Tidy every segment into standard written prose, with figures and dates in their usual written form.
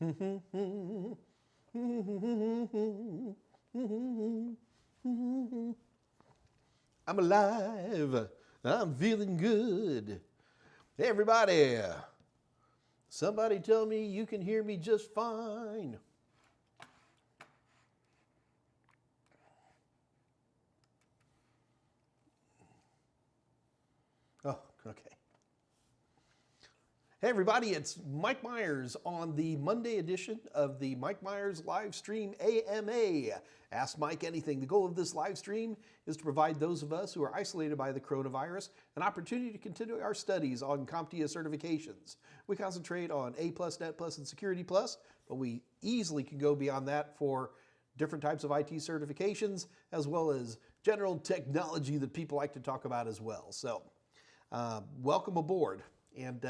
I'm alive. I'm feeling good. Hey, everybody. Somebody tell me you can hear me just fine. Oh, okay. Hey everybody, it's Mike Meyers on the Monday edition of the Mike Meyers live stream AMA. Ask Mike anything. The goal of this live stream is to provide those of us who are isolated by the coronavirus an opportunity to continue our studies on CompTIA certifications. We concentrate on A+, Net+, and Security+, but we easily can go beyond that for different types of IT certifications, as well as general technology that people like to talk about as well. So, welcome aboard. And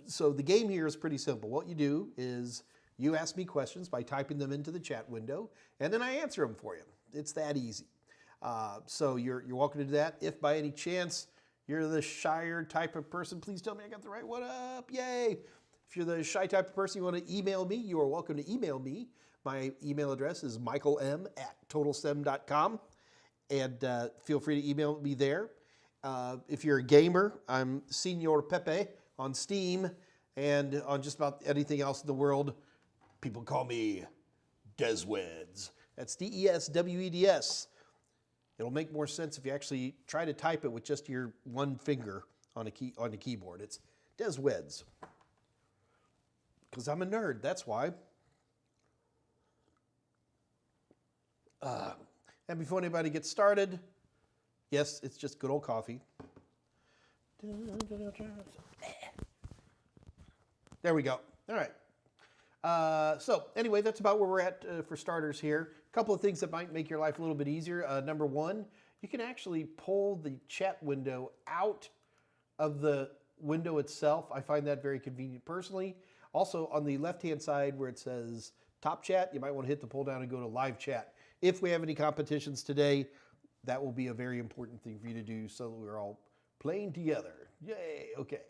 so the game here is pretty simple. What you do is you ask me questions by typing them into the chat window, and then I answer them for you. It's that easy. So you're welcome to do that. If by any chance you're the shyer type of person, please tell me I got the right one up. Yay! If you're the shy type of person, you want to email me, you are welcome to email me. My email address is michaelm@totalstem.com, and feel free to email me there. If you're a gamer, I'm Senor Pepe on Steam, and on just about anything else in the world, people call me Desweds. That's D-E-S-W-E-D-S. It'll make more sense if you actually try to type it with just your one finger on the keyboard. It's Desweds. Because I'm a nerd, that's why. And before anybody gets started, yes, it's just good old coffee. There we go. All right. So anyway, that's about where we're at for starters here. A couple of things that might make your life a little bit easier. Number one, you can actually pull the chat window out of the window itself. I find that very convenient personally. Also, on the left-hand side where it says Top Chat, you might want to hit the pull down and go to Live Chat. If we have any competitions today, that will be a very important thing for you to do so that we're all playing together. Yay, okay.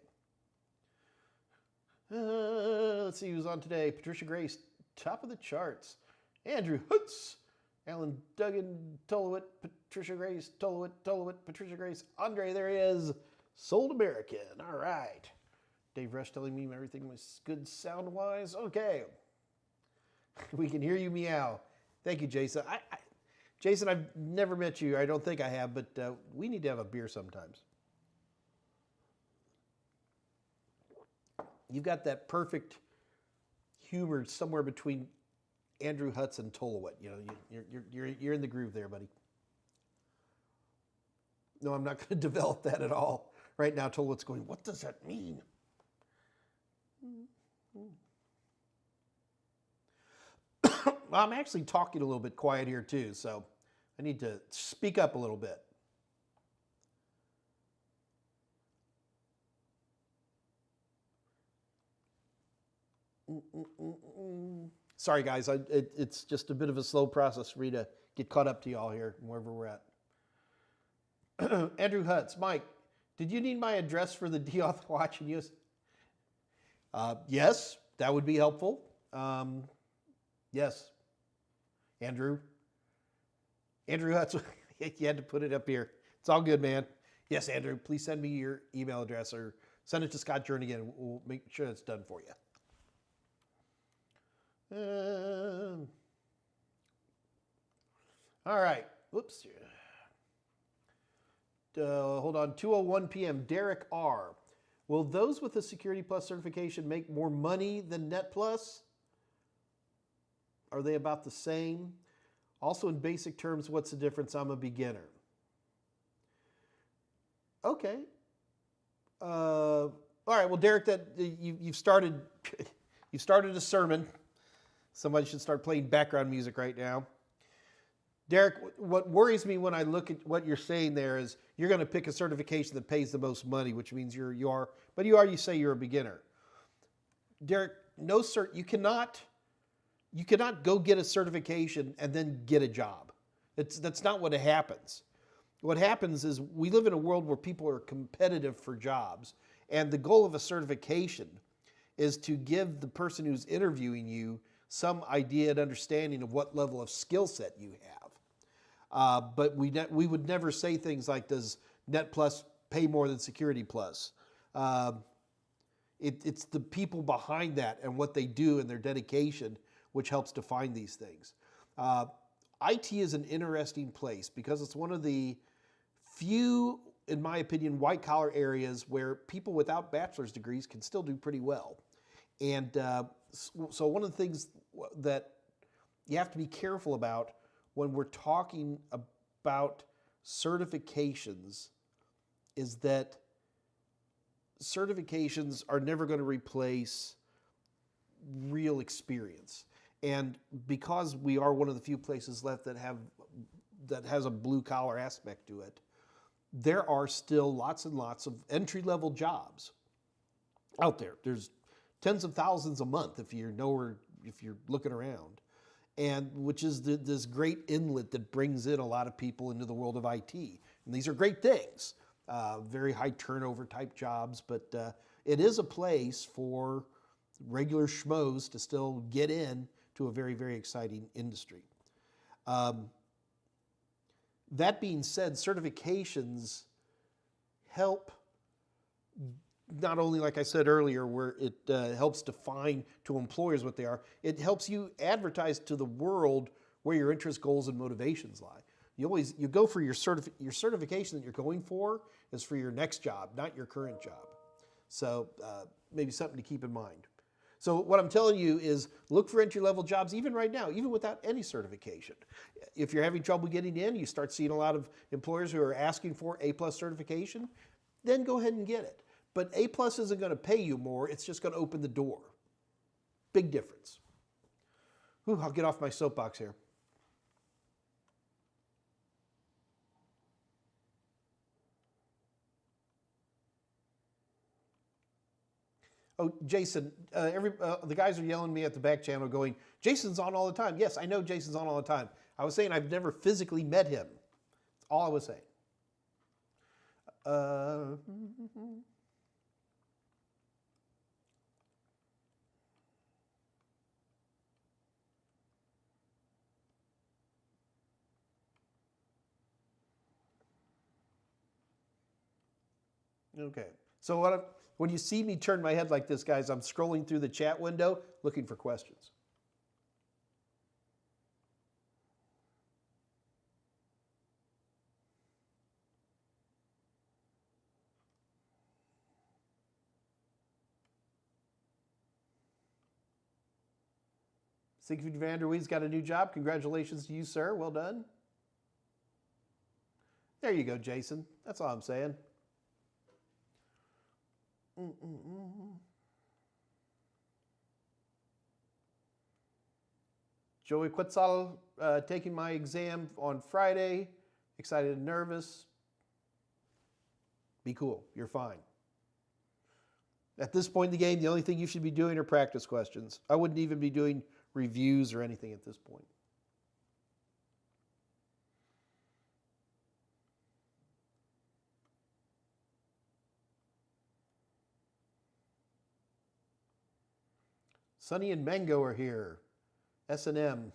Let's see who's on today. Patricia Grace, top of the charts. Andrew Hutz, Alan Duggan, Tolowit, Patricia Grace, Tolowit, Patricia Grace, Andre, there he is. Sold American, all right. Dave Rush telling me everything was good sound-wise. Okay. We can hear you meow. Thank you, Jason. Jason, I've never met you. I don't think I have, but we need to have a beer sometimes. You've got that perfect humor somewhere between Andrew Hutz and Tolowit. You know, you're in the groove there, buddy. No, I'm not going to develop that at all. Right now, Tolowit's going, what does that mean? Well, I'm actually talking a little bit quiet here too, so I need to speak up a little bit. Sorry, guys. It's just a bit of a slow process for me to get caught up to y'all here, wherever we're at. Andrew Hutz, Mike, did you need my address for the deauth watch and use? Yes, that would be helpful. Yes, Andrew Hutz, you had to put it up here. It's all good, man. Yes, Andrew, please send me your email address or send it to Scott Jernigan. We'll make sure it's done for you. All right. Whoops. Hold on. 2:01 p.m. Derek R. Will those with the Security Plus certification make more money than Net Plus? Are they about the same? Also, in basic terms, what's the difference? I'm a beginner. Okay. All right. Well, Derek, that you've started a sermon. Somebody should start playing background music right now. Derek, what worries me when I look at what you're saying there is you're going to pick a certification that pays the most money, which means you say you're a beginner. Derek, no, sir, you cannot go get a certification and then get a job. That's not what happens. What happens is we live in a world where people are competitive for jobs, and the goal of a certification is to give the person who's interviewing you some idea and understanding of what level of skill set you have. But we would never say things like, does Net Plus pay more than Security Plus? It's the people behind that and what they do and their dedication which helps define these things. IT is an interesting place because it's one of the few, in my opinion, white-collar areas where people without bachelor's degrees can still do pretty well. And so one of the things that you have to be careful about when we're talking about certifications is that certifications are never going to replace real experience. And because we are one of the few places left that has a blue-collar aspect to it, there are still lots and lots of entry-level jobs out there. There's tens of thousands a month if you're looking around, and which is this great inlet that brings in a lot of people into the world of IT. And these are great things, very high turnover type jobs, but it is a place for regular schmoes to still get in to a very, very exciting industry. That being said, certifications help not only, like I said earlier, where it helps define to employers what they are, it helps you advertise to the world where your interests, goals, and motivations lie. You go for your certification that you're going for is for your next job, not your current job. So maybe something to keep in mind. So what I'm telling you is look for entry-level jobs even right now, even without any certification. If you're having trouble getting in, you start seeing a lot of employers who are asking for A+ certification, then go ahead and get it. But A+ isn't going to pay you more, it's just going to open the door. Big difference. Whew, I'll get off my soapbox here. Oh, Jason, the guys are yelling at me at the back channel going, Jason's on all the time. Yes, I know Jason's on all the time. I was saying I've never physically met him. That's all I was saying. Okay, so when you see me turn my head like this, guys, I'm scrolling through the chat window looking for questions. Siegfried van der Wee's got a new job. Congratulations to you, sir. Well done. There you go, Jason. That's all I'm saying. Joey Quetzal taking my exam on Friday. Excited and nervous. Be cool. You're fine. At this point in the game, the only thing you should be doing are practice questions. I wouldn't even be doing reviews or anything at this point. Sunny and Mango are here. S&M.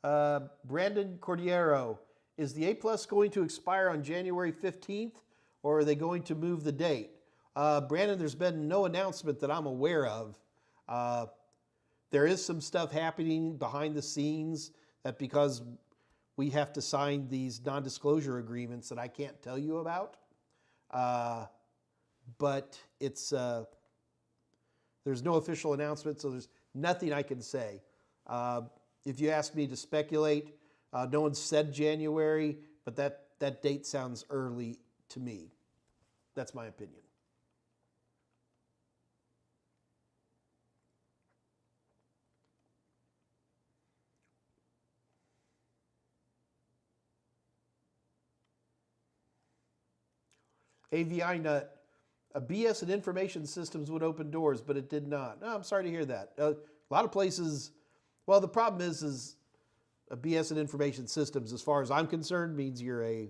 Brandon Cordiero, is the A+ going to expire on January 15th, or are they going to move the date? Brandon, there's been no announcement that I'm aware of. There is some stuff happening behind the scenes that because we have to sign these non-disclosure agreements that I can't tell you about. But it's there's no official announcement, so there's nothing I can say. If you ask me to speculate, no one said January, but that date sounds early to me. That's my opinion. AVI Nut, a BS in information systems would open doors, but it did not. No, I'm sorry to hear that. A lot of places, well, the problem is a BS in information systems, as far as I'm concerned, means you're a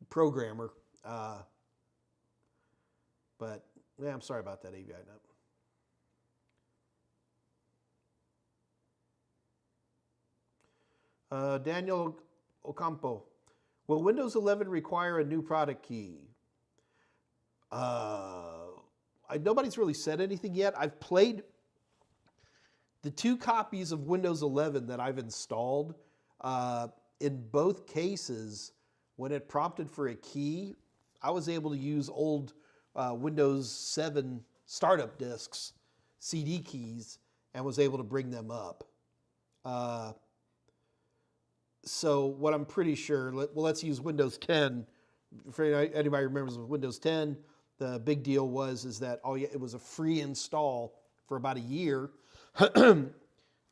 programmer. But yeah, I'm sorry about that, AVI Nut. Daniel Ocampo. Will Windows 11 require a new product key? Nobody's really said anything yet. I've played the 2 copies of Windows 11 that I've installed. In both cases, when it prompted for a key, I was able to use old Windows 7 startup disks, CD keys, and was able to bring them up. So what I'm pretty sure, let's use Windows 10. For anybody remembers with Windows 10, the big deal is that it was a free install for about a year, and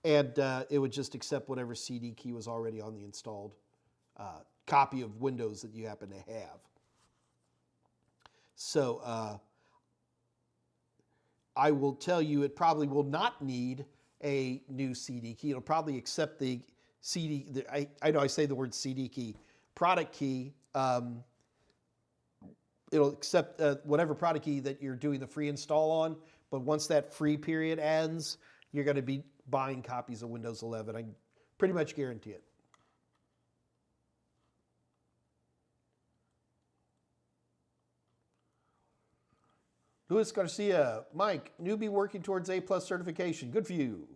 it would just accept whatever CD key was already on the installed copy of Windows that you happen to have. So I will tell you, it probably will not need a new CD key. It'll probably accept the CD. I know I say the word CD key, product key. It'll accept whatever product key that you're doing the free install on. But once that free period ends, you're going to be buying copies of Windows 11. I pretty much guarantee it. Luis Garcia, Mike, newbie working towards A+ certification. Good for you.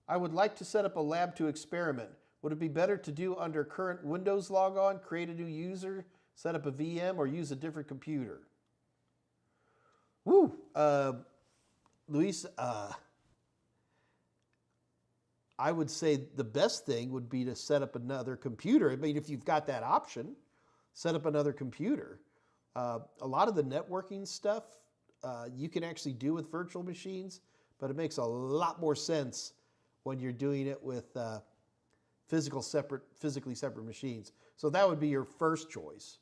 I would like to set up a lab to experiment. Would it be better to do under current Windows logon, create a new user, set up a VM, or use a different computer? Woo! Luis, I would say the best thing would be to set up another computer. I mean, if you've got that option, set up another computer. A lot of the networking stuff you can actually do with virtual machines, but it makes a lot more sense when you're doing it with physically separate machines. So that would be your first choice.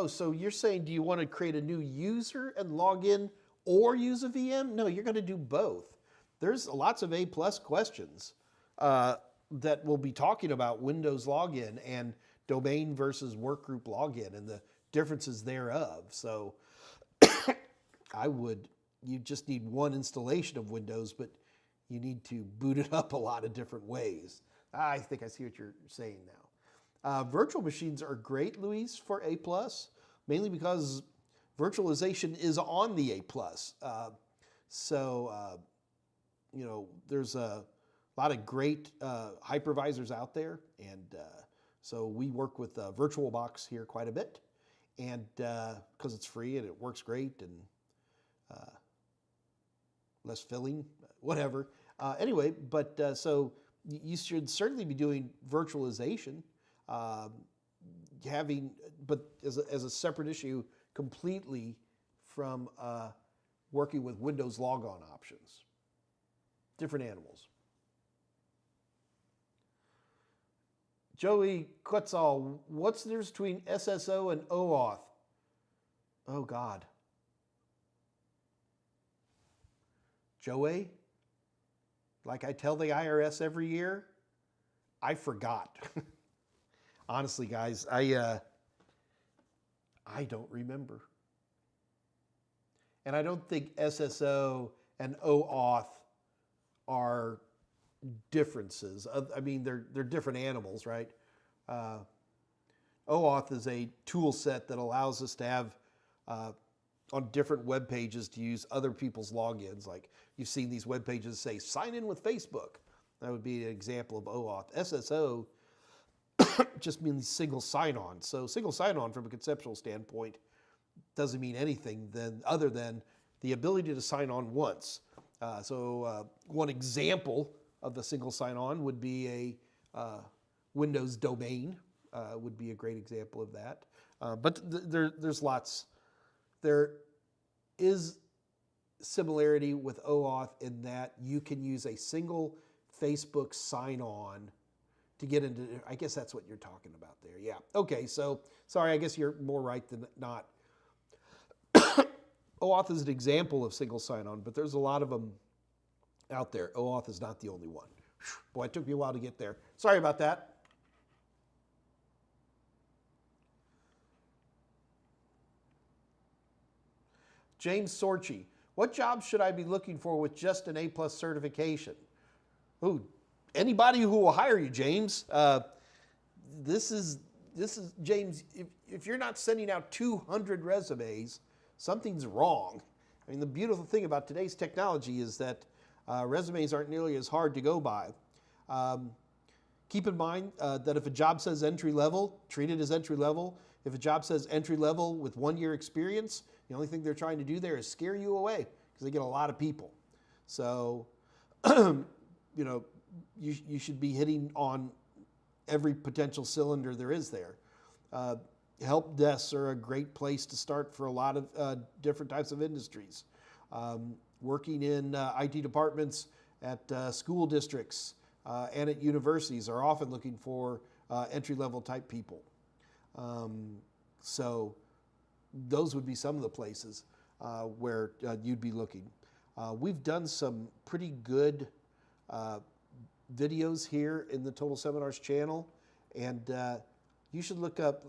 So you're saying, do you want to create a new user and log in or use a VM? No, you're going to do both. There's lots of A+ questions that we'll be talking about Windows login and domain versus workgroup login and the differences thereof. So you just need one installation of Windows, but you need to boot it up a lot of different ways. I think I see what you're saying now. Virtual machines are great, Luis, for A+, mainly because virtualization is on the A+. There's a lot of great hypervisors out there, and so we work with VirtualBox here quite a bit, and because it's free and it works great and less filling, whatever. Anyway, so you should certainly be doing virtualization, but as a separate issue completely from working with Windows logon options. Different animals. Joey Quetzal, what's the difference between SSO and OAuth? Oh, God. Joey, like I tell the IRS every year, I forgot. Honestly, guys, I don't remember. And I don't think SSO and OAuth are differences. I mean, they're different animals, right? OAuth is a tool set that allows us to have on different web pages to use other people's logins. Like you've seen these web pages say, sign in with Facebook. That would be an example of OAuth. SSO just means single sign-on. So single sign-on from a conceptual standpoint doesn't mean anything other than the ability to sign on once. One example of the single sign-on would be a Windows domain, would be a great example of that. But there's lots. There is similarity with OAuth in that you can use a single Facebook sign-on to get into, I guess that's what you're talking about there. Yeah. Okay, so sorry, I guess you're more right than not. OAuth is an example of single sign-on, but there's a lot of them out there. OAuth is not the only one. Boy, it took me a while to get there. Sorry about that. James Sorchi, what jobs should I be looking for with just an A+ certification? Ooh, anybody who will hire you, James. This is James. If you're not sending out 200 resumes, something's wrong. I mean, the beautiful thing about today's technology is that resumes aren't nearly as hard to go by. Keep in mind that if a job says entry level, treat it as entry level. If a job says entry level with 1 year experience, the only thing they're trying to do there is scare you away because they get a lot of people. So, you know, you should be hitting on every potential cylinder there is there. Help desks are a great place to start for a lot of different types of industries. Working in IT departments at school districts and at universities are often looking for entry-level type people. So those would be some of the places where you'd be looking. We've done some pretty good videos here in the Total Seminars channel, and you should look up,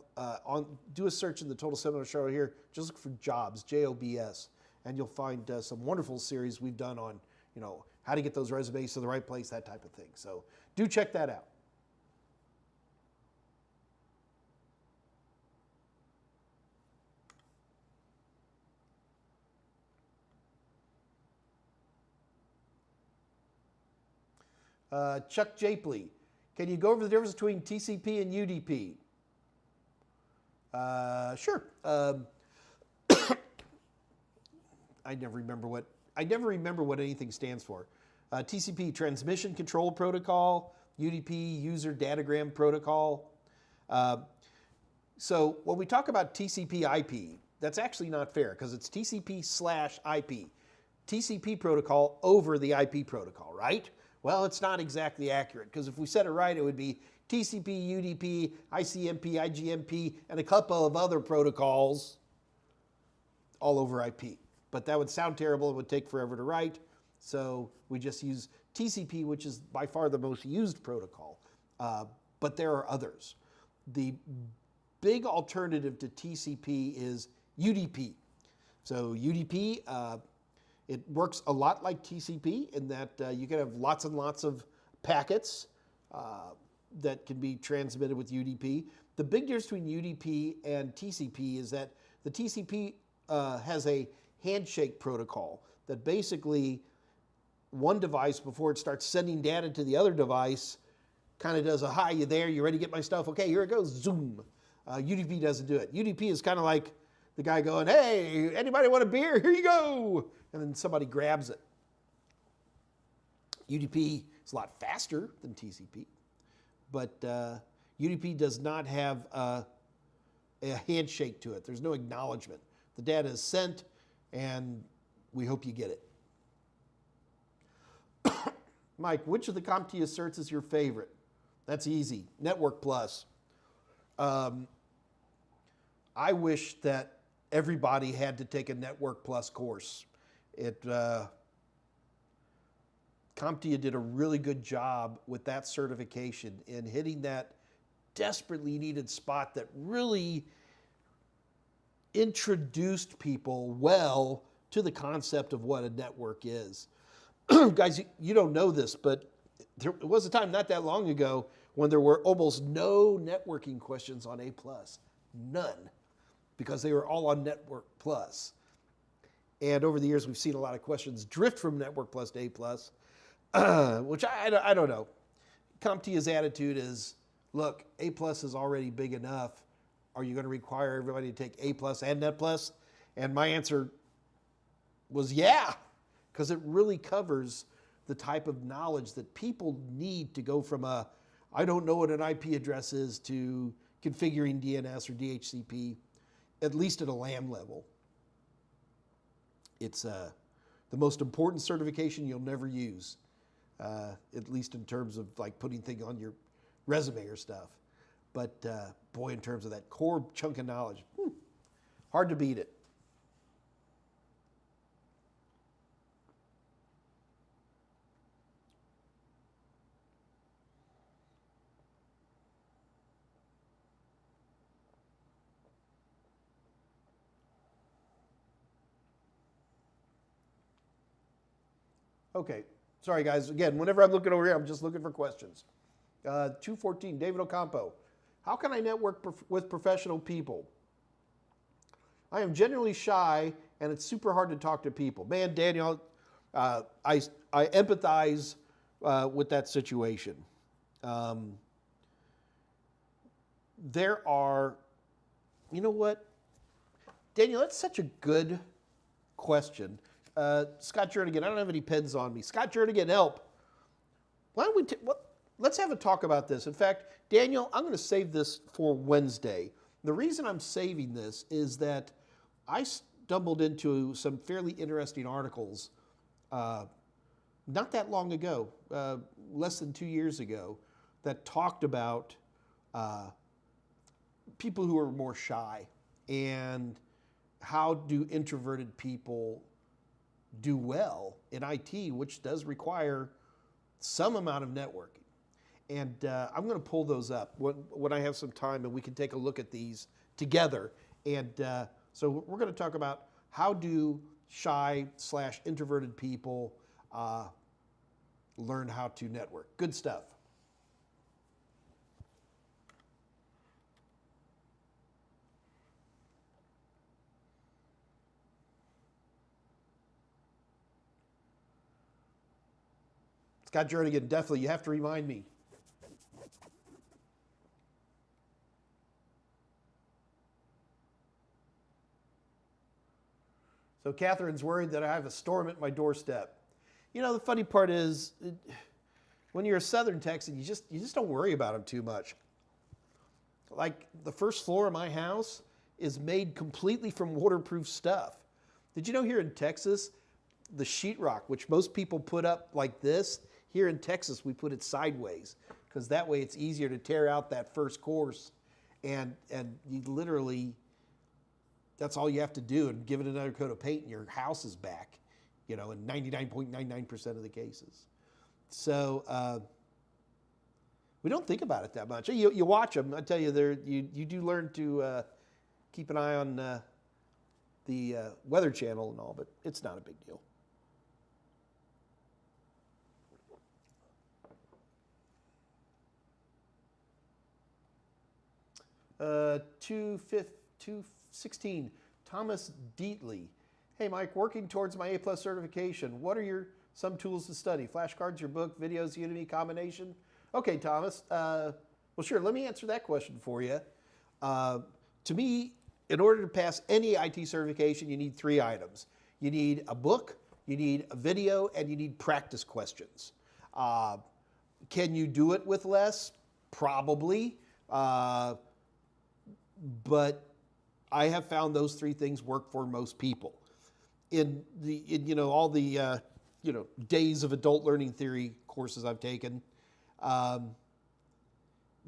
do a search in the Total Seminars channel here, just look for jobs, JOBS, and you'll find some wonderful series we've done on, you know, how to get those resumes to the right place, that type of thing. So do check that out. Chuck Japley, can you go over the difference between TCP and UDP? Sure. I never remember what anything stands for. TCP, Transmission Control Protocol. UDP, User Datagram Protocol. So when we talk about TCP IP, that's actually not fair because it's TCP/IP. TCP protocol over the IP protocol, right? Well, it's not exactly accurate because if we said it right, it would be TCP, UDP, ICMP, IGMP, and a couple of other protocols all over IP. But that would sound terrible. It would take forever to write. So we just use TCP, which is by far the most used protocol. But there are others. The big alternative to TCP is UDP. So UDP, it works a lot like TCP in that you can have lots and lots of packets that can be transmitted with UDP. The big difference between UDP and TCP is that the TCP has a handshake protocol that basically one device, before it starts sending data to the other device, kind of does a, hi, you there, you ready to get my stuff? Okay, here it goes, zoom. UDP doesn't do it. UDP is kind of like the guy going, hey, anybody want a beer? Here you go. And then somebody grabs it. UDP is a lot faster than TCP, but UDP does not have a handshake to it. There's no acknowledgement. The data is sent, and we hope you get it. Mike, which of the CompTIA certs is your favorite? That's easy. Network Plus. I wish that everybody had to take a Network Plus course. CompTIA did a really good job with that certification in hitting that desperately needed spot that really introduced people well to the concept of what a network is. Guys, you don't know this, but there was a time not that long ago when there were almost no networking questions on A+. None. Because they were all on Network Plus. And over the years, we've seen a lot of questions drift from Network Plus to A+, which I don't know. CompTIA's attitude is, look, A+ is already big enough. Are you going to require everybody to take A+ and Net Plus? And my answer was yeah, because it really covers the type of knowledge that people need to go from a, I don't know what an IP address is, to configuring DNS or DHCP, at least at a LAM level. It's the most important certification you'll never use, at least in terms of like putting things on your resume or stuff. But boy, in terms of that core chunk of knowledge, hard to beat it. Okay. Sorry, guys. Again, whenever I'm looking over here, I'm just looking for questions. 214, David Ocampo. How can I network with professional people? I am generally shy, and it's super hard to talk to people. Man, Daniel, I empathize with that situation. There are, you know what? Daniel, that's such a good question. Scott Jernigan, I don't have any pens on me. Scott Jernigan, help. Why don't we, let's have a talk about this. In fact, Daniel, I'm going to save this for Wednesday. The reason I'm saving this is that I stumbled into some fairly interesting articles not that long ago, less than 2 years ago, that talked about people who are more shy and how do introverted people do well in IT, which does require some amount of networking. And I'm going to pull those up when I have some time, and we can take a look at these together. And so we're going to talk about how do shy/introverted people learn how to network. Good stuff. Scott Jernigan, definitely, you have to remind me. So Catherine's worried that I have a storm at my doorstep. You know, the funny part is, when you're a Southern Texan, you just don't worry about them too much. Like the first floor of my house is made completely from waterproof stuff. Did you know here in Texas, the sheetrock, which most people put up like this, here in Texas we put it sideways because that way it's easier to tear out that first course, and you literally, that's all you have to do, and give it another coat of paint and your house is back, you know, in 99.99% of the cases. So we don't think about it that much. You watch them, I tell you, you do learn to keep an eye on the Weather Channel and all, but it's not a big deal. Uh, 216, Thomas Deatley. Hey Mike, working towards my A+ certification. What are some tools to study? Flashcards, your book, videos, Udemy, combination? Okay, Thomas. Well, sure. Let me answer that question for you. To me, in order to pass any IT certification, you need 3 items. You need a book, you need a video, and you need practice questions. Can you do it with less? Probably. But I have found those 3 things work for most people. In all the days of adult learning theory courses I've taken, the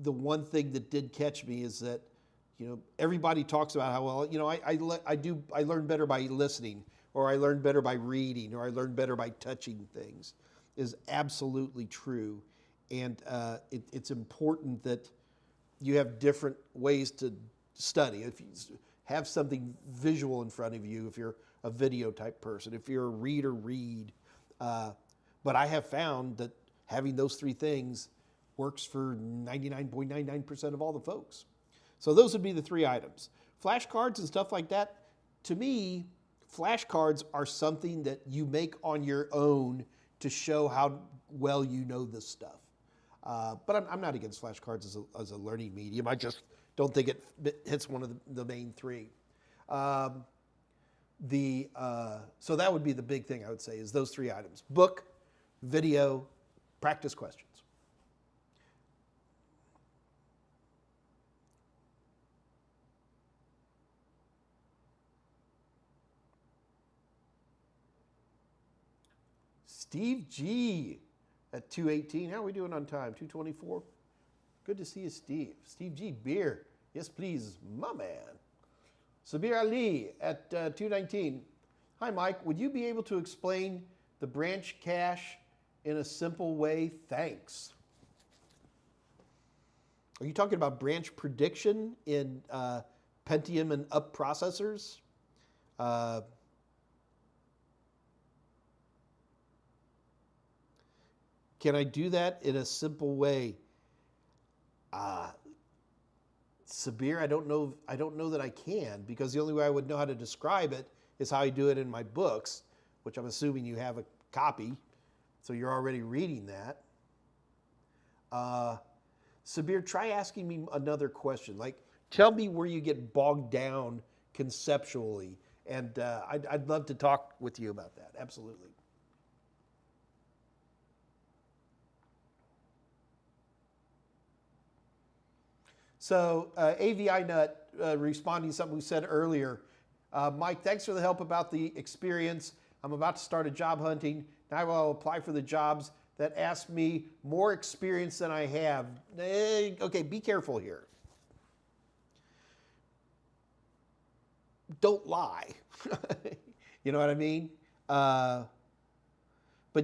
one thing that did catch me is that everybody talks about how well I learn better by listening, or I learn better by reading, or I learn better by touching things, is absolutely true, and it's important that you have different ways to study. If you have something visual in front of you, if you're a video type person, if you're a reader, read. But I have found that having those 3 things works for 99.99% of all the folks. So those would be the 3 items. Flashcards and stuff like that, to me, flashcards are something that you make on your own to show how well you know this stuff. But I'm not against flashcards as a learning medium. I just don't think it hits one of the main 3. So that would be the big thing I would say, is those 3 items: book, video, practice questions. Steve G at 218. How are we doing on time? 224? Good to see you, Steve. Steve G, beer. Yes, please, my man. Sabir Ali at 219. Hi, Mike. Would you be able to explain the branch cache in a simple way? Thanks. Are you talking about branch prediction in Pentium and up processors? Can I do that in a simple way? Sabir, I don't know. I don't know that I can, because the only way I would know how to describe it is how I do it in my books, which I'm assuming you have a copy, so you're already reading that. Sabir, try asking me another question. Like, tell me where you get bogged down conceptually, and I'd love to talk with you about that. Absolutely. So AVI Nut responding to something we said earlier. Mike, thanks for the help about the experience. I'm about to start a job hunting. Now I'll apply for the jobs that ask me more experience than I have. Okay, be careful here. Don't lie. You know what I mean? But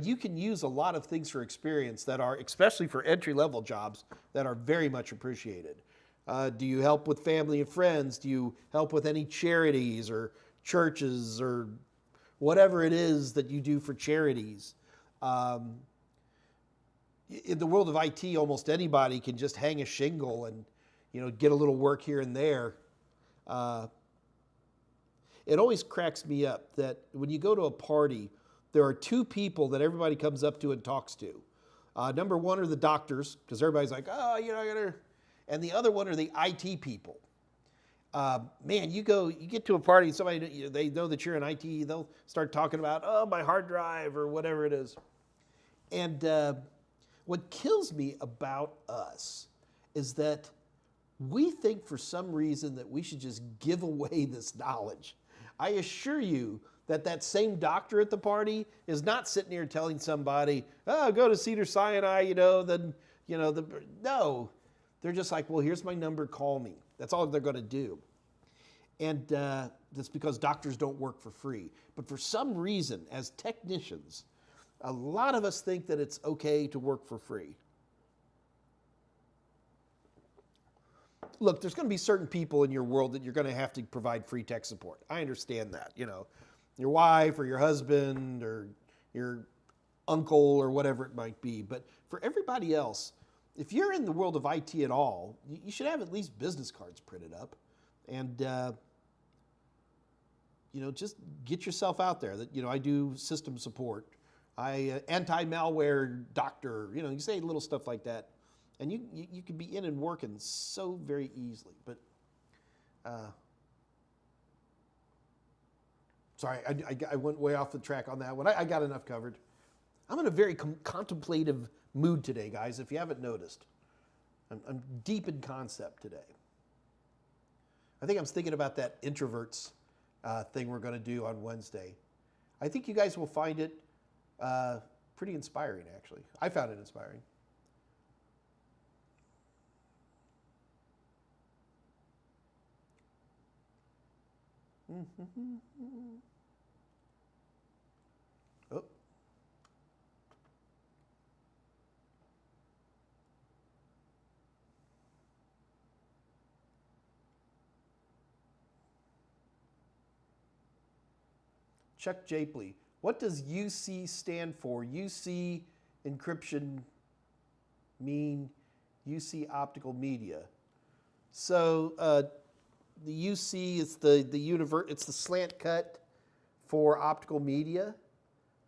you can use a lot of things for experience that are, especially for entry-level jobs, that are very much appreciated. Do you help with family and friends? Do you help with any charities or churches or whatever it is that you do for charities? In the world of IT, almost anybody can just hang a shingle and, you know, get a little work here and there. It always cracks me up that when you go to a party, there are two people that everybody comes up to and talks to. Number one are the doctors, because everybody's like, oh, you know, I gotta. And the other one are the IT people. Man, you get to a party, somebody, they know that you're in IT, they'll start talking about, oh, my hard drive or whatever it is. And what kills me about us is that we think for some reason that we should just give away this knowledge. I assure you that that same doctor at the party is not sitting here telling somebody, oh, go to Cedars-Sinai, you know, then, you know, no. They're just like, well, here's my number, call me. That's all they're going to do. And that's because doctors don't work for free. But for some reason, as technicians, a lot of us think that it's okay to work for free. Look, there's going to be certain people in your world that you're going to have to provide free tech support. I understand that, you know, your wife or your husband or your uncle or whatever it might be. But for everybody else, if you're in the world of IT at all, you should have at least business cards printed up, and you know, just get yourself out there. That, you know, I do system support, I anti-malware doctor. You know, you say little stuff like that, and you can be in and working so very easily. But sorry, I went way off the track on that one. I got enough covered. I'm in a very contemplative mood today, guys, if you haven't noticed. I'm deep in concept today. I think I'm thinking about that introverts thing we're going to do on Wednesday. I think you guys will find it pretty inspiring, actually. I found it inspiring. Oh. Chuck Japley, what does UC stand for? UC encryption mean UC optical media. So the UC is it's the slant cut for optical media.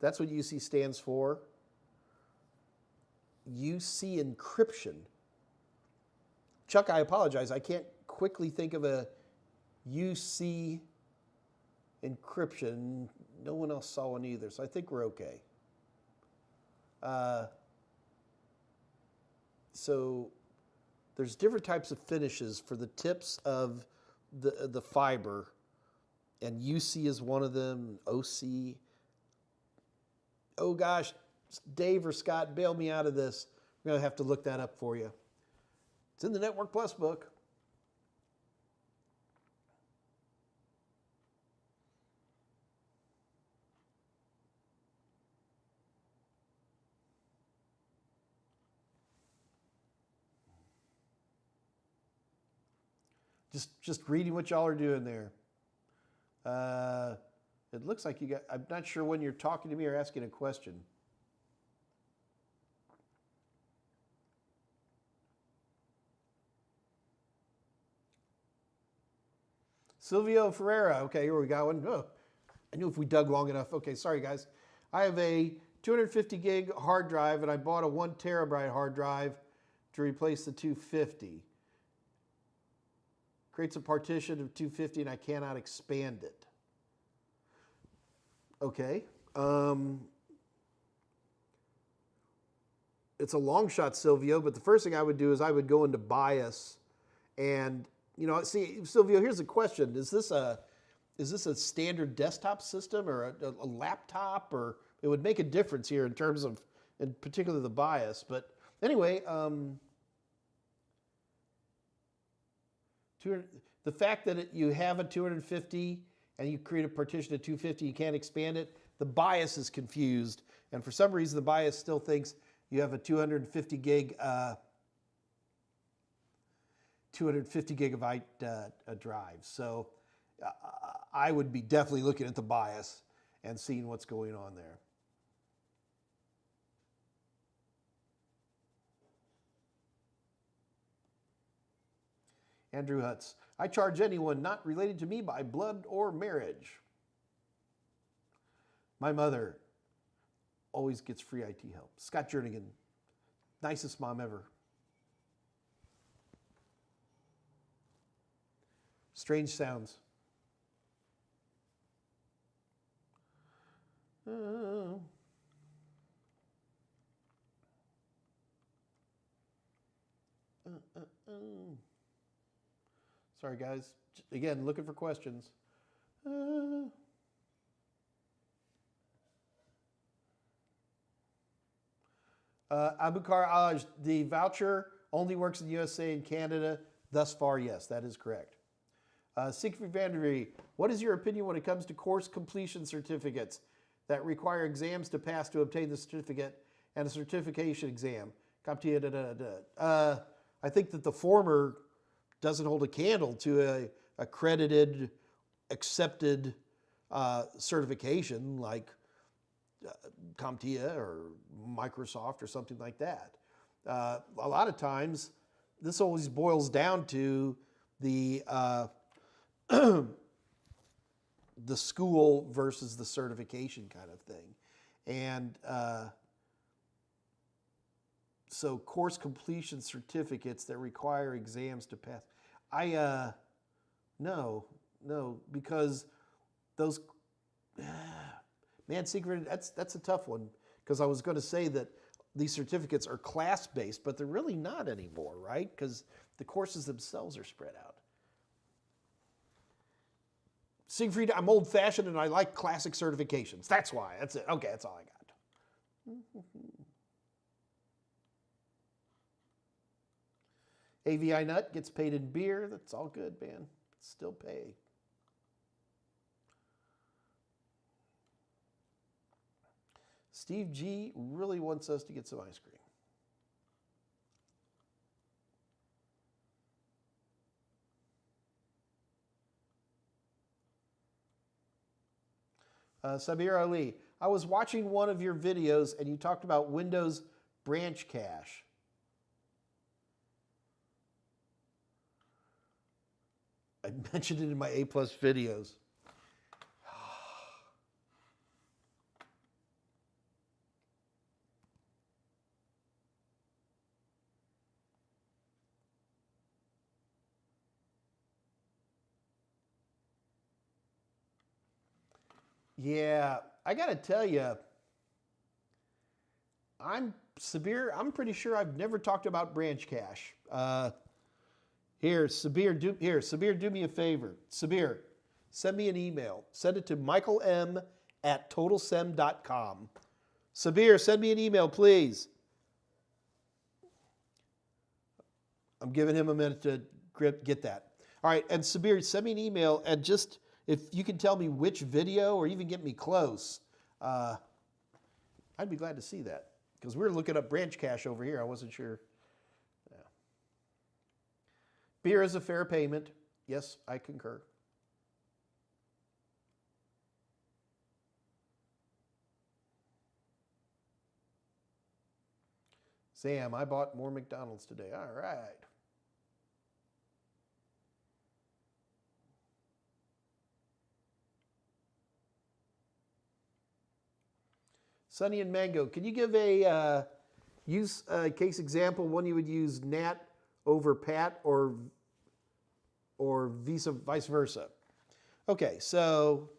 That's what UC stands for. UC encryption. Chuck, I apologize. I can't quickly think of a UC encryption. No one else saw one either, so I think we're okay. So there's different types of finishes for the tips of the fiber, and UC is one of them, OC. Oh gosh, Dave or Scott, bail me out of this. We're going to have to look that up for you. It's in the Network Plus book. Just reading what y'all are doing there. It looks like you got, I'm not sure when you're talking to me or asking a question. Silvio Ferreira. Okay, here we got one. Oh, I knew if we dug long enough. Okay, sorry guys. I have a 250 gig hard drive and I bought a 1 terabyte hard drive to replace the 250. Creates a partition of 250 and I cannot expand it. Okay. It's a long shot, Silvio, but the first thing I would do is I would go into BIOS and, see, Silvio, here's the question. Is this a standard desktop system or a laptop? Or it would make a difference here in terms of, in particular, the BIOS. But anyway, the fact that you have a 250 and you create a partition of 250, you can't expand it, the BIOS is confused. And for some reason, the BIOS still thinks you have a 250 gigabyte drive. So I would be definitely looking at the BIOS and seeing what's going on there. Andrew Hutz. I charge anyone not related to me by blood or marriage. My mother always gets free IT help. Scott Jernigan, nicest mom ever. Strange sounds. Sorry, guys. Again, looking for questions. Abukar Alaj, the voucher only works in the USA and Canada. Thus far, yes, that is correct. Siegfried Vandery, what is your opinion when it comes to course completion certificates that require exams to pass to obtain the certificate and a certification exam? I think that the former doesn't hold a candle to a accredited, accepted certification like CompTIA or Microsoft or something like that. A lot of times, this always boils down to the the school versus the certification kind of thing. And so course completion certificates that require exams to pass. No, because those, man, Secret, that's a tough one. Because I was going to say that these certificates are class-based, but they're really not anymore, right? Because the courses themselves are spread out. Siegfried, I'm old-fashioned and I like classic certifications. That's why. That's it. Okay, that's all I got. AVI Nut gets paid in beer. That's all good, man. Still pay. Steve G really wants us to get some ice cream. Sabir Ali, I was watching one of your videos and you talked about Windows branch cache. I mentioned it in my A+ videos. Yeah, I got to tell you, Sabir, I'm pretty sure I've never talked about branch cache. Sabir, do me a favor. Sabir, send me an email. Send it to michaelm@totalsem.com. Sabir, send me an email, please. I'm giving him a minute to get that. All right, and Sabir, send me an email and just, if you can tell me which video or even get me close, I'd be glad to see that. Because we're looking up branch cache over here. I wasn't sure. Yeah. Beer is a fair payment. Yes, I concur. Sam, I bought more McDonald's today. All right. Sunny and Mango, can you give a use case example, one you would use NAT over PAT or vice versa? Okay, so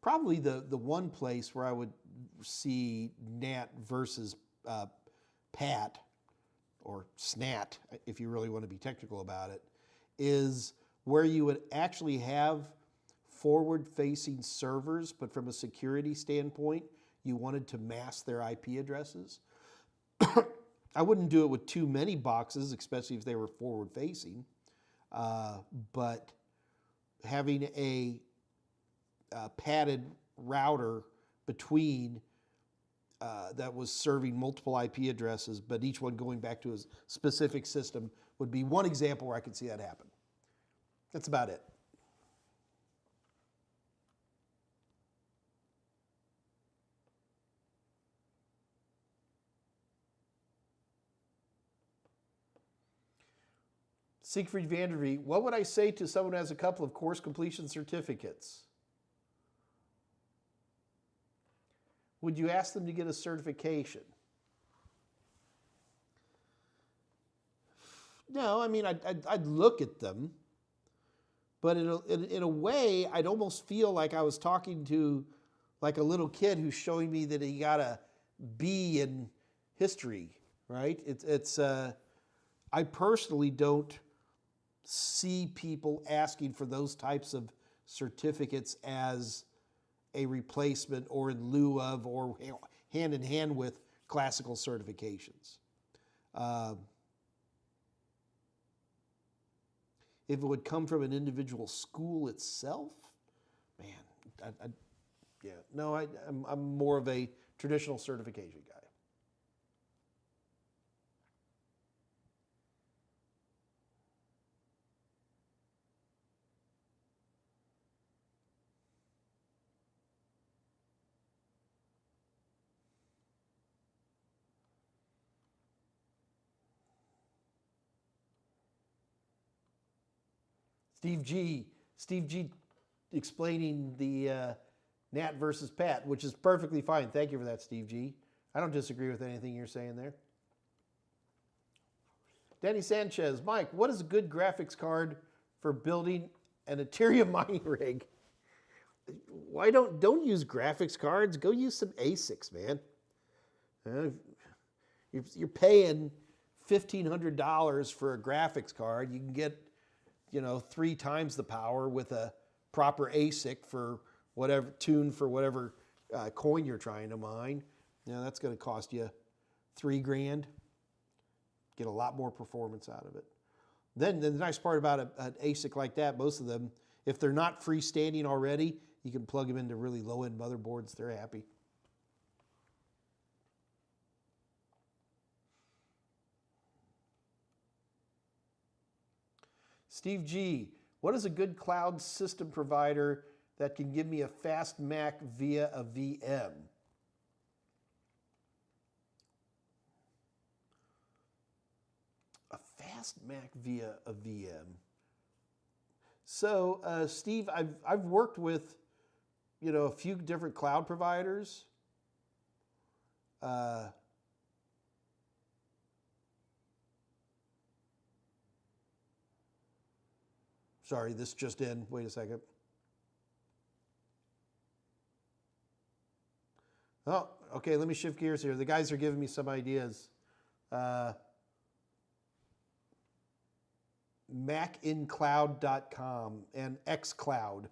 probably the one place where I would see NAT versus PAT, or SNAT, if you really want to be technical about it, is where you would actually have forward-facing servers, but from a security standpoint, you wanted to mask their IP addresses. I wouldn't do it with too many boxes, especially if they were forward-facing, but having a padded router between that was serving multiple IP addresses, but each one going back to a specific system would be one example where I could see that happen. That's about it. Siegfried Vandervee, what would I say to someone who has a couple of course completion certificates? Would you ask them to get a certification? No, I mean, I'd look at them, but in a way, I'd almost feel like I was talking to like a little kid who's showing me that he got a B in history, right? I personally don't see people asking for those types of certificates as a replacement or in lieu of or hand in hand with classical certifications. If it would come from an individual school itself, man, yeah, no, I'm more of a traditional certification guy. Steve G explaining the NAT versus PAT, which is perfectly fine. Thank you for that, Steve G. I don't disagree with anything you're saying there. Danny Sanchez, Mike, what is a good graphics card for building an Ethereum mining rig? Why don't use graphics cards? Go use some ASICs, man. You're paying $1,500 for a graphics card. You can get 3 times the power with a proper ASIC for whatever, tuned for whatever coin you're trying to mine. That's going to cost you $3 grand. Get a lot more performance out of it. Then the nice part about an ASIC like that, most of them, if they're not freestanding already, you can plug them into really low-end motherboards. They're happy. Steve G, what is a good cloud system provider that can give me a fast Mac via a VM? A fast Mac via a VM. So, Steve, I've worked with, a few different cloud providers. Sorry, this just in. Wait a second. Oh, okay, let me shift gears here. The guys are giving me some ideas. macincloud.com and xCloud.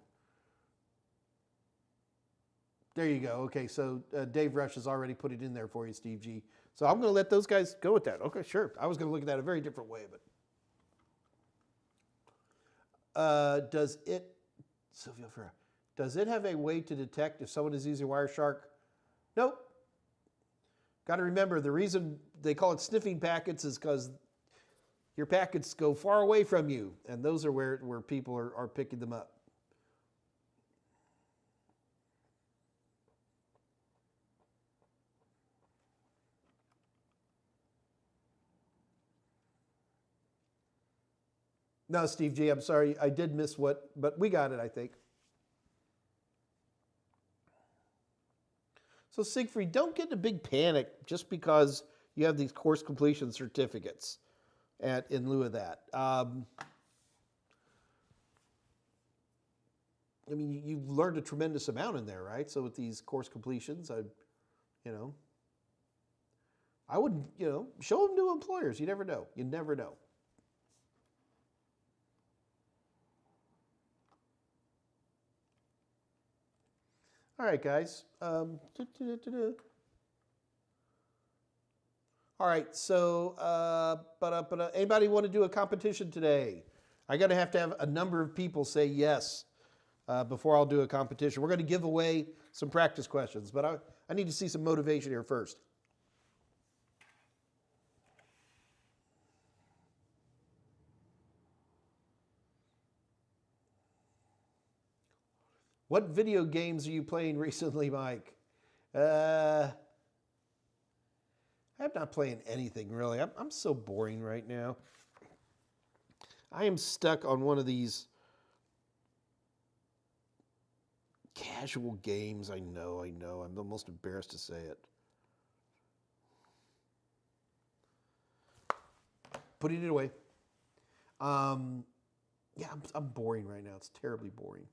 There you go. Okay, so Dave Rush has already put it in there for you, Steve G. So I'm going to let those guys go with that. Okay, sure. I was going to look at that a very different way, but does it have a way to detect if someone is using Wireshark? Nope. Got to remember, the reason they call it sniffing packets is because your packets go far away from you, and those are where people are picking them up. No, Steve G, I'm sorry. I did miss but we got it, I think. So Siegfried, don't get in a big panic just because you have these course completion certificates in lieu of that. I mean, you've learned a tremendous amount in there, right? So with these course completions, I would, show them to employers. You never know. You never know. All right, guys. All right, so anybody want to do a competition today? I got to have a number of people say yes before I'll do a competition. We're going to give away some practice questions, but I need to see some motivation here first. What video games are you playing recently, Mike? I'm not playing anything, really. I'm so boring right now. I am stuck on one of these casual games. I know. I'm almost embarrassed to say it. Putting it away. Yeah, I'm boring right now. It's terribly boring.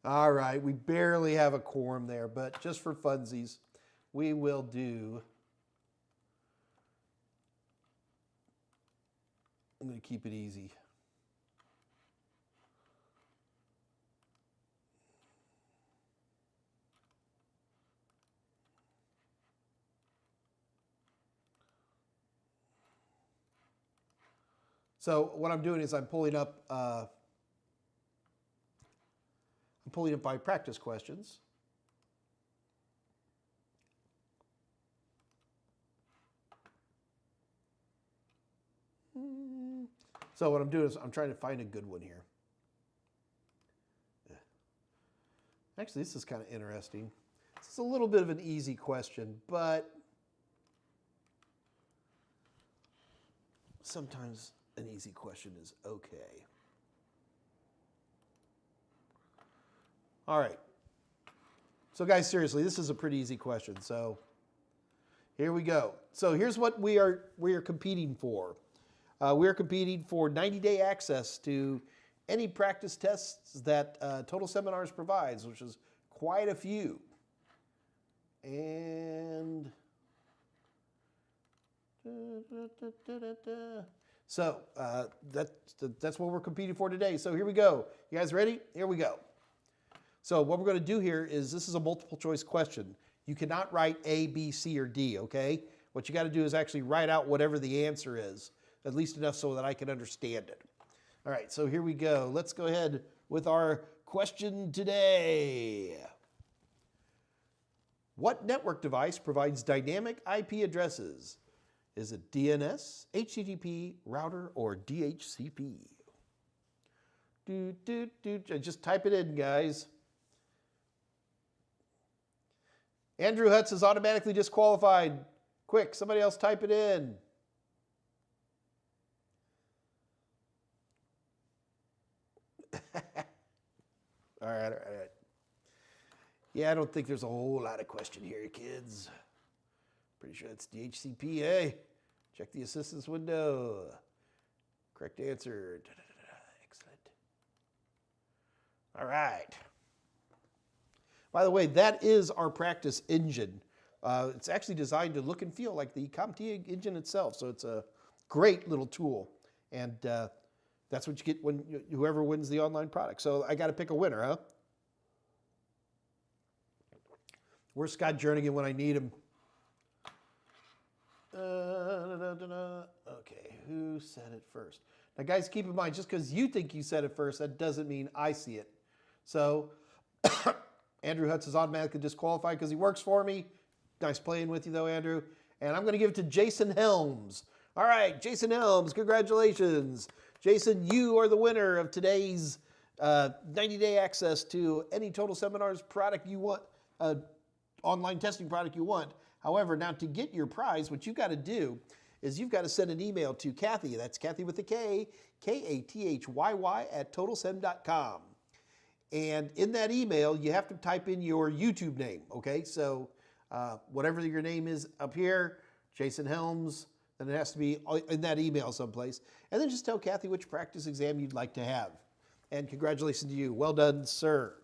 All right, we barely have a quorum there, but just for funsies, we will do. I'm going to keep it easy. So what I'm doing is I'm pulling up my practice questions. So what I'm doing is I'm trying to find a good one here. Actually, this is kind of interesting. It's a little bit of an easy question, but sometimes an easy question is okay. All right. So guys, seriously, this is a pretty easy question. So here we go. So here's what we are competing for. We are competing for 90-day access to any practice tests that Total Seminars provides, which is quite a few. And so that's what we're competing for today. So here we go. You guys ready? Here we go. So what we're going to do here is this is a multiple choice question. You cannot write A, B, C, or D, okay? What you got to do is actually write out whatever the answer is, at least enough so that I can understand it. All right, so here we go. Let's go ahead with our question today. What network device provides dynamic IP addresses? Is it DNS, HTTP, router, or DHCP? Just type it in, guys. Andrew Hutz is automatically disqualified. Quick, somebody else type it in. All right. Yeah, I don't think there's a whole lot of question here, kids. Pretty sure it's DHCP, eh? Check the assistance window. Correct answer. Excellent. All right. By the way, that is our practice engine. It's actually designed to look and feel like the CompTIA engine itself, so it's a great little tool. And that's what you get when whoever wins the online product. So I got to pick a winner, huh? Where's Scott Jernigan when I need him? Okay, who said it first? Now, guys, keep in mind, just because you think you said it first, that doesn't mean I see it. So Andrew Hutz is automatically disqualified because he works for me. Nice playing with you, though, Andrew. And I'm going to give it to Jason Helms. All right, Jason Helms, congratulations. Jason, you are the winner of today's 90-day access to any Total Seminars product you want, online testing product you want. However, now to get your prize, what you've got to do is you've got to send an email to Kathy. That's Kathy with a K, Kathyy at TotalSem.com. And in that email, you have to type in your YouTube name, okay? So whatever your name is up here, Jason Helms, then it has to be in that email someplace. And then just tell Kathy which practice exam you'd like to have. And congratulations to you. Well done, sir.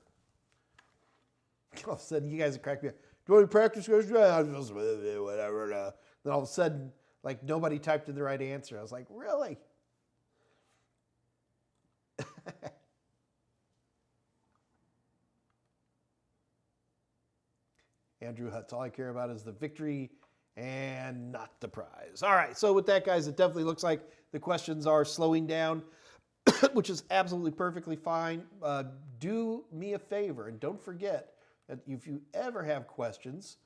All of a sudden, you guys are cracking me up. Do you want to practice? Whatever. Then all of a sudden, like nobody typed in the right answer. I was like, really? Andrew Hutz, all I care about is the victory and not the prize. All right, so with that, guys, it definitely looks like the questions are slowing down, which is absolutely perfectly fine. Do me a favor, and don't forget that if you ever have questions,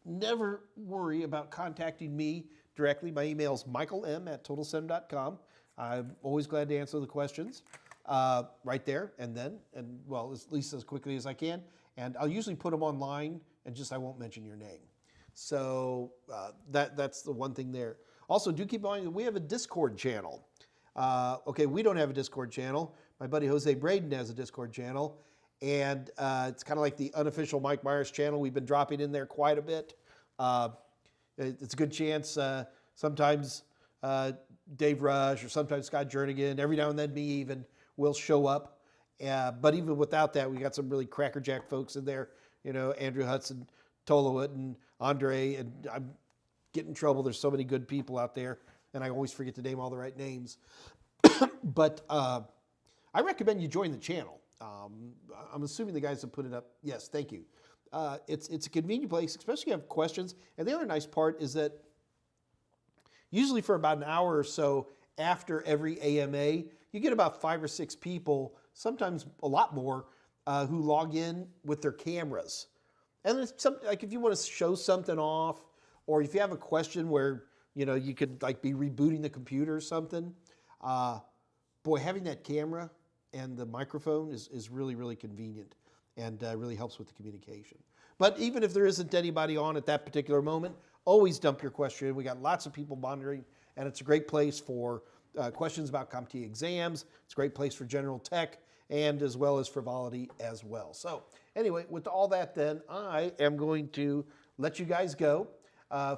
never worry about contacting me directly. My email is michaelm@totalsem.com. I'm always glad to answer the questions right there and well, at least as quickly as I can. And I'll usually put them online and just I won't mention your name. So that's the one thing there. Also, do keep in mind that we have a Discord channel. Okay, we don't have a Discord channel. My buddy Jose Braden has a Discord channel. And it's kind of like the unofficial Mike Meyers channel. We've been dropping in there quite a bit. It's a good chance sometimes Dave Rush or sometimes Scott Jernigan, every now and then me even, will show up. But even without that, we got some really crackerjack folks in there. You know, Andrew Hudson, Tolowit, and Andre. And I'm getting in trouble. There's so many good people out there. And I always forget to name all the right names. But I recommend you join the channel. I'm assuming the guys have put it up. Yes, thank you. It's a convenient place, especially if you have questions. And the other nice part is that usually for about an hour or so after every AMA, you get about 5 or 6 people, sometimes a lot more, who log in with their cameras. And it's something like if you want to show something off, or if you have a question where you could like be rebooting the computer or something. Boy, having that camera and the microphone is really, really convenient and really helps with the communication. But even if there isn't anybody on at that particular moment, always dump your question. We got lots of people monitoring, and it's a great place for questions about CompTIA exams. It's a great place for general tech and as well as frivolity as well. So anyway, with all that then, I am going to let you guys go.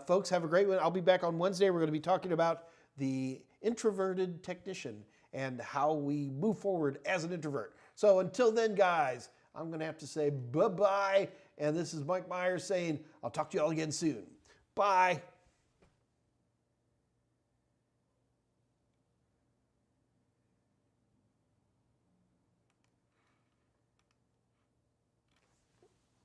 Folks, have a great one. I'll be back on Wednesday. We're going to be talking about the introverted technician and how we move forward as an introvert. So until then, guys, I'm going to have to say bye-bye. And this is Mike Meyers saying, I'll talk to you all again soon. Bye.